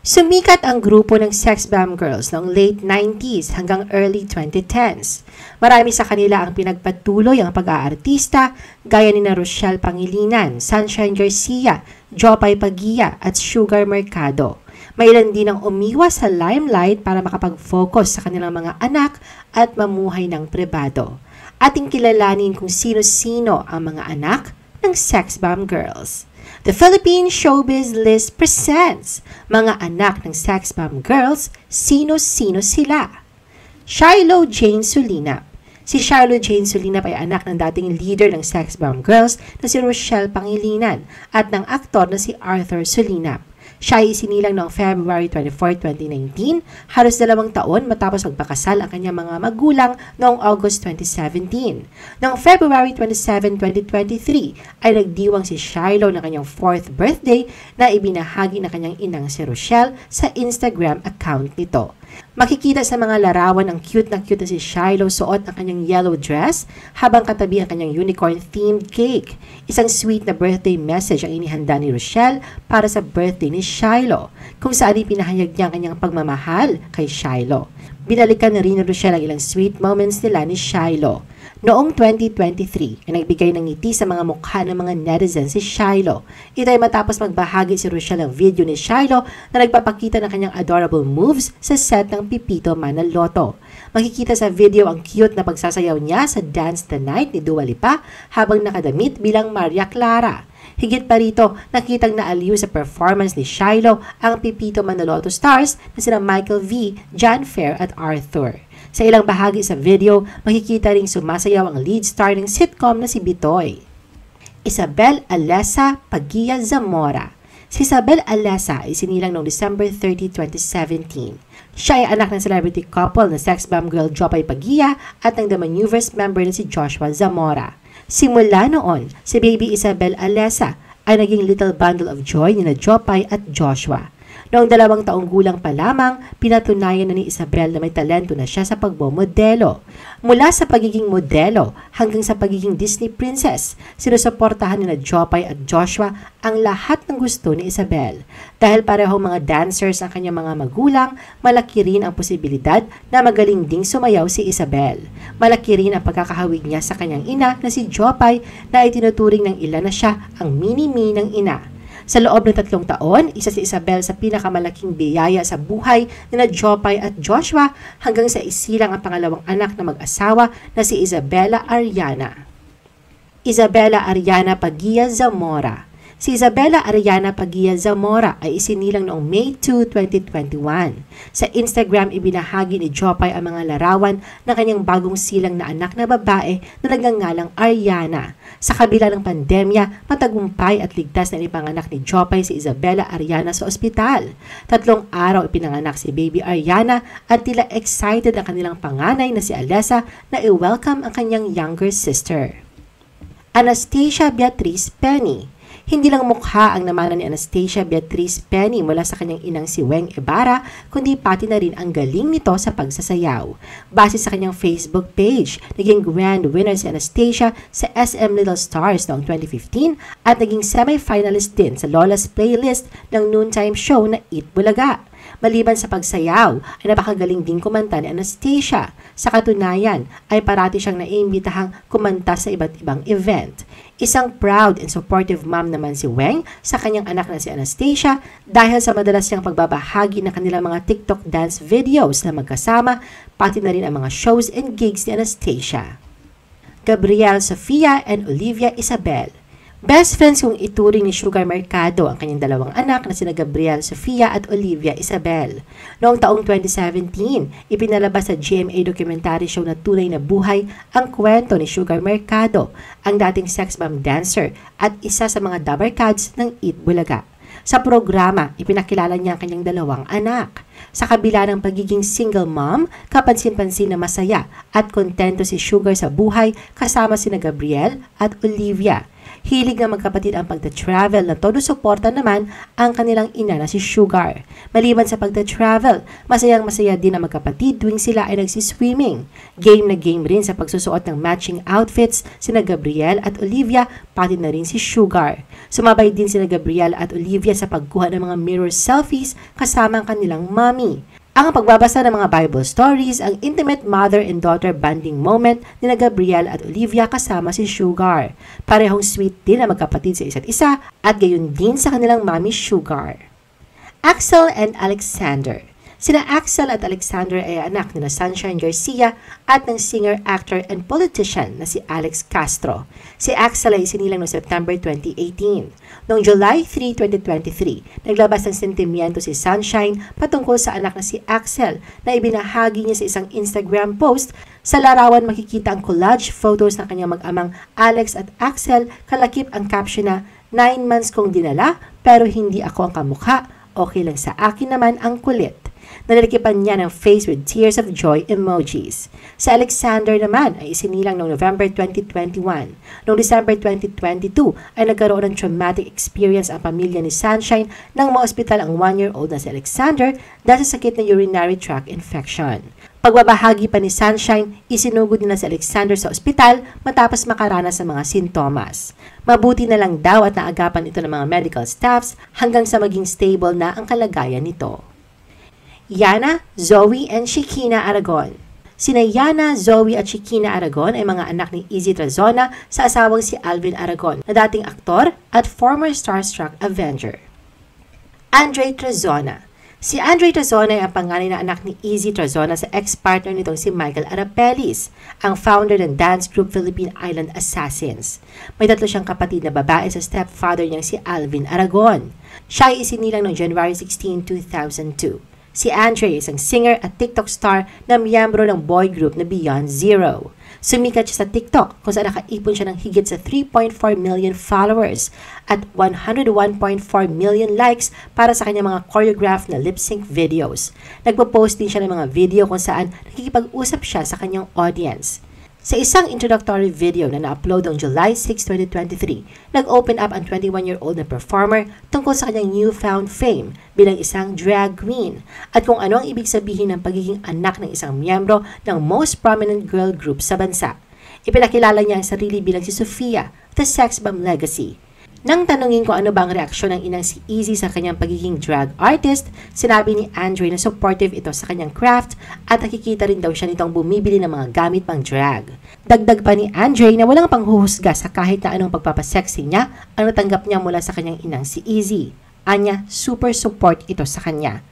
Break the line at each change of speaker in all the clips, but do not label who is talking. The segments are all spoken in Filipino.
Sumikat ang grupo ng Sex Bomb Girls noong late 90s hanggang early 2010s. Marami sa kanila ang pinagpatuloy ang pag-aartista gaya ni Rochelle Pangilinan, Sunshine Garcia, Jopay Pagia at Sugar Mercado. May ilan din ang umiwas sa limelight para makapag-focus sa kanilang mga anak at mamuhay ng pribado. Ating kilalanin kung sino-sino ang mga anak ng Sex Bomb Girls. The Philippine Showbiz List presents mga anak ng Sex Bomb Girls, sino-sino sila? Shiloh Jane Sulinap. Si Shiloh Jane Sulinap ay anak ng dating leader ng Sex Bomb Girls na si Rochelle Pangilinan at ng aktor na si Arthur Sulinap. Siya ay isinilang noong February 24, 2019, halos 2 taon matapos magpakasal ang kanyang mga magulang noong August 2017. Noong February 27, 2023, ay nagdiwang si Shiloh ng kanyang 4th birthday na ibinahagi ng kanyang inang si Rochelle sa Instagram account nito. Makikita sa mga larawan ang cute na si Shiloh suot ang kanyang yellow dress habang katabi ang kanyang unicorn-themed cake. Isang sweet na birthday message ang inihanda ni Rochelle para sa birthday ni Shiloh, kung saan ipinahayag niya ang kanyang pagmamahal kay Shiloh. Binalikan na rin ni Rochelle ang ilang sweet moments nila ni Shiloh. Noong 2023, ay nagbigay ng ngiti sa mga mukha ng mga netizens si Shiloh. Ito ay matapos magbahagi si Rochelle ng video ni Shiloh na nagpapakita ng kanyang adorable moves sa set ng Pipito Manaloto. Makikita sa video ang cute na pagsasayaw niya sa Dance the Night ni Dua Lipa habang nakadamit bilang Maria Clara. Higit pa rito, nakitang naaliw sa performance ni Shiloh ang Pipito Manaloto stars na sina Michael V, John Fair at Arthur. Sa ilang bahagi sa video, makikita ring sumasayaw ang lead star ng sitcom na si Bitoy. Isabel Alessa Pagia Zamora. Si Isabel Alessa ay sinilang noong December 30, 2017. Siya ay anak ng celebrity couple na Sex Bomb Girl Jopay Pagia at ng The Maneuvers member na si Joshua Zamora. Simula noon, si Baby Isabel Alessa ay naging little bundle of joy ni na Jopay at Joshua. Noong 2 taong gulang pa lamang, pinatunayan na ni Isabel na may talento na siya sa pagbomodelo. Mula sa pagiging modelo hanggang sa pagiging Disney princess, sinusuportahan ni na Jopay at Joshua ang lahat ng gusto ni Isabel. Dahil parehong mga dancers ang kanyang mga magulang, malaki rin ang posibilidad na magaling ding sumayaw si Isabel. Malaki rin ang pagkakahawig niya sa kanyang ina na si Jopay na itinuturing ng ilan na siya ang mini-me ng ina. Sa loob ng 3 taon, isa si Isabel sa pinakamalaking biyaya sa buhay ni na Jopay at Joshua hanggang sa isilang ang pangalawang anak na mag-asawa na si Isabela Ariana. Isabela Ariana Pagia Zamora. Si Isabela Ariana Pagia Zamora ay isinilang noong May 2, 2021. Sa Instagram, ibinahagi ni Jopay ang mga larawan ng kanyang bagong silang na anak na babae na nagngangalang Ariana. Sa kabila ng pandemya, matagumpay at ligtas na ipanganak ni Jopay si Isabela Ariana sa ospital. 3 araw ipinanganak si Baby Ariana at tila excited ang kanilang panganay na si Alessa na i-welcome ang kanyang younger sister. Anastasia Beatriz Penny. Hindi lang mukha ang namana ni Anastasia Beatriz Penny mula sa kanyang inang si Weng Ibarra, kundi pati na rin ang galing nito sa pagsasayaw. Base sa kanyang Facebook page, naging grand winner si Anastasia sa SM Little Stars noong 2015 at naging semi-finalist din sa Lola's Playlist ng noontime show na Eat Bulaga. Maliban sa pagsayaw, ay napakagaling din kumanta ni Anastasia. Sa katunayan, ay parati siyang naiimbitahang kumanta sa iba't ibang event. Isang proud and supportive mom naman si Weng sa kanyang anak na si Anastasia dahil sa madalas niyang pagbabahagi ng kanilang mga TikTok dance videos na magkasama, pati na rin ang mga shows and gigs ni Anastasia. Gabrielle Sofia and Olivia Isabel. Best friends kung ituring ni Sugar Mercado ang kanyang 2 anak na sina Gabrielle Sofia at Olivia Isabel. Noong taong 2017, ipinalabas sa GMA documentary show na Tunay na Buhay ang kwento ni Sugar Mercado, ang dating sex bomb dancer at isa sa mga dabarkads ng Eat Bulaga. Sa programa, ipinakilala niya ang kanyang 2 anak. Sa kabila ng pagiging single mom, kapansin-pansin na masaya at kontento si Sugar sa buhay kasama sina Gabrielle at Olivia. Hilig ng magkapatid ang pagta-travel na todo suporta naman ang kanilang ina na si Sugar. Maliban sa pagta-travel, masayang-masaya din ang magkapatid tuwing sila ay nagsiswimming. Game na game rin sa pagsusuot ng matching outfits sina Gabriel at Olivia, pati na rin si Sugar. Sumabay din sina Gabriel at Olivia sa pagkuha ng mga mirror selfies kasama ang kanilang mommy. Ang pagbabasa ng mga Bible stories, ang intimate mother and daughter bonding moment ni Gabriel at Olivia kasama si Sugar. Parehong sweet din ang magkapatid sa isa't isa at gayon din sa kanilang mommy Sugar. Axel and Alexander. Sina Axel at Alexander ay anak nila Sunshine Garcia at ng singer, actor, and politician na si Alex Castro. Si Axel ay isinilang noong September 2018. Noong July 3, 2023, naglabas ng sentimiento si Sunshine patungkol sa anak na si Axel na ibinahagi niya sa isang Instagram post. Sa larawan makikita ang collage photos ng kanyang mag-amang Alex at Axel, kalakip ang caption na 9 months kong dinala pero hindi ako ang kamukha, okay lang sa akin naman ang kulit. Nalilikipan niya ng face with tears of joy emojis. Si Alexander naman ay isinilang noong November 2021. Noong December 2022 ay nagkaroon ng traumatic experience ang pamilya ni Sunshine nang maospital ang 1-year-old na si Alexander dahil sa sakit na urinary tract infection. Pagbabahagi pa ni Sunshine, isinugod nila si Alexander sa ospital matapos makaranas ng mga sintomas. Mabuti na lang daw at naagapan ito ng mga medical staffs hanggang sa maging stable na ang kalagayan nito. Yana, Zoe, and Shekinah Aragon. Sina Yana, Zoe at Shekinah Aragon ay mga anak ni Izzy Trazona sa asawang si Alvin Aragon na dating aktor at former starstruck Avenger. Andre Trazona. Si Andre Trazona ay ang panganay na anak ni Izzy Trazona sa ex-partner nitong si Michael Arapelis, ang founder ng dance group Philippine Island Assassins. May 3 siyang kapatid na babae sa stepfather niyang si Alvin Aragon. Siya ay isinilang noong January 16, 2002. Si Andre ay isang singer at TikTok star na miyembro ng boy group na Beyond Zero. Sumikat siya sa TikTok kung saan nakaipon siya ng higit sa 3.4 million followers at 101.4 million likes para sa kanyang mga choreographed na lip-sync videos. Nagpo-post din siya ng mga video kung saan nakikipag-usap siya sa kanyang audience. Sa isang introductory video na na-upload noong July 6, 2023, nag-open up ang 21-year-old na performer tungkol sa kanyang newfound fame bilang isang drag queen at kung ano ang ibig sabihin ng pagiging anak ng isang miyembro ng most prominent girl group sa bansa. Ipinakilala niya ang sarili bilang si Sofia, the sex bomb legacy. Nang tanungin ko ano ba ang reaksyon ng inang si Izzy sa kanyang pagiging drag artist, sinabi ni Andre na supportive ito sa kanyang craft at nakikita rin daw siya nitong bumibili ng mga gamit pang drag. Dagdag pa ni Andre na walang panghuhusga sa kahit na anong pagpapasexy niya ang natanggap niya mula sa kanyang inang si Izzy. Anya, super support ito sa kanya.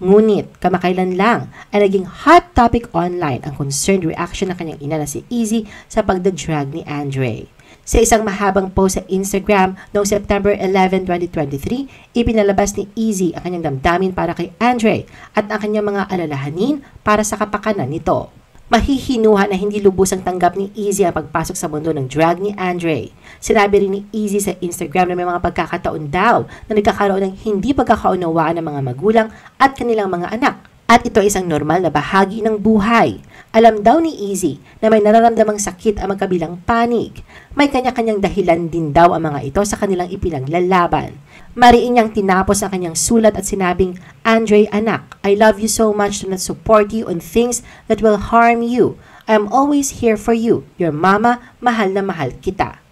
Ngunit, kamakailan lang ay naging hot topic online ang concerned reaction ng kanyang ina na si Izzy sa pagdadrag ni Andre. Sa isang mahabang post sa Instagram noong September 11, 2023, ipinalabas ni Izzy ang kanyang damdamin para kay Andre at ang kanyang mga alalahanin para sa kapakanan nito. Mahihinuha na hindi lubusang tanggap ni Izzy ang pagpasok sa mundo ng drag ni Andre. Sinabi rin ni Izzy sa Instagram na may mga pagkakataon daw na nagkakaroon ng hindi pagkakaunawaan ng mga magulang at kanilang mga anak. At ito ay isang normal na bahagi ng buhay. Alam daw ni Izzy na may nararamdamang sakit ang magkabilang panig. May kanya-kanyang dahilan din daw ang mga ito sa kanilang ipinaglalaban. Mariin niyang tinapos ang kanyang sulat at sinabing, Andre, anak, I love you so much to not support you on things that will harm you. I am always here for you. Your mama, mahal na mahal kita.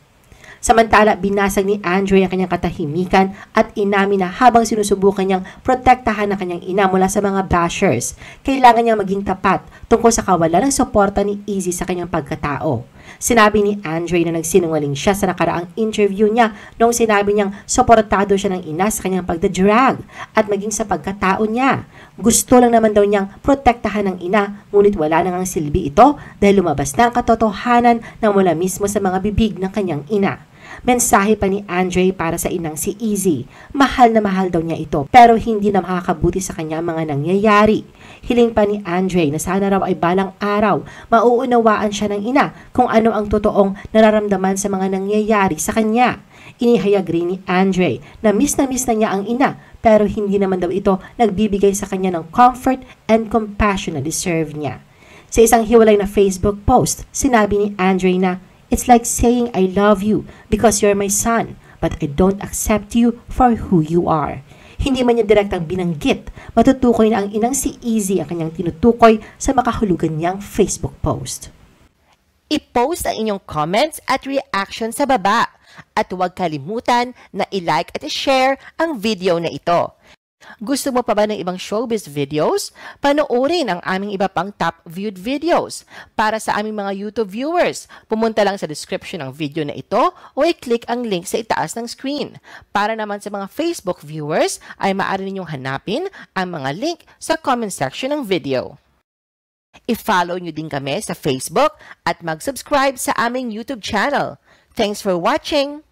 Samantala, binasag ni Andre ang kanyang katahimikan at inamin na habang sinusubukan niyang protektahan ang kanyang ina mula sa mga bashers, kailangan niyang maging tapat tungkol sa kawalan ng suporta ni Izzy sa kanyang pagkatao. Sinabi ni Andre na nagsinungaling siya sa nakaraang interview niya noong sinabi niyang suportado siya ng ina sa kanyang pagdadrag at maging sa pagkatao niya. Gusto lang naman daw niyang protektahan ng ina, ngunit wala nang silbi ito dahil lumabas na ang katotohanan na mula mismo sa mga bibig ng kanyang ina. Mensahe pa ni Andre para sa inang si Izzy. Mahal na mahal daw niya ito pero hindi na makakabuti sa kanya mga nangyayari. Hiling pa ni Andre na sana raw ay balang araw mauunawaan siya ng ina kung ano ang totoong nararamdaman sa mga nangyayari sa kanya. Inihayag rin ni Andre na miss na niya ang ina pero hindi naman daw ito nagbibigay sa kanya ng comfort and compassion na deserve niya. Sa isang hiwalay na Facebook post, sinabi ni Andre na It's like saying I love you because you're my son, but I don't accept you for who you are. Hindi man niya direktang binanggit, matutukoy na ang inang si Easy ang kanyang tinutukoy sa makahulugan niyang Facebook post.
I-post ang inyong comments at reaction sa baba. At huwag kalimutan na i-like at i-share ang video na ito. Gusto mo pa ba ng ibang showbiz videos? Panoorin ang aming iba pang top viewed videos. Para sa aming mga YouTube viewers, pumunta lang sa description ng video na ito o i-click ang link sa itaas ng screen. Para naman sa mga Facebook viewers, ay maaari ninyong hanapin ang mga link sa comment section ng video. I-follow nyo din kami sa Facebook at mag-subscribe sa aming YouTube channel. Thanks for watching!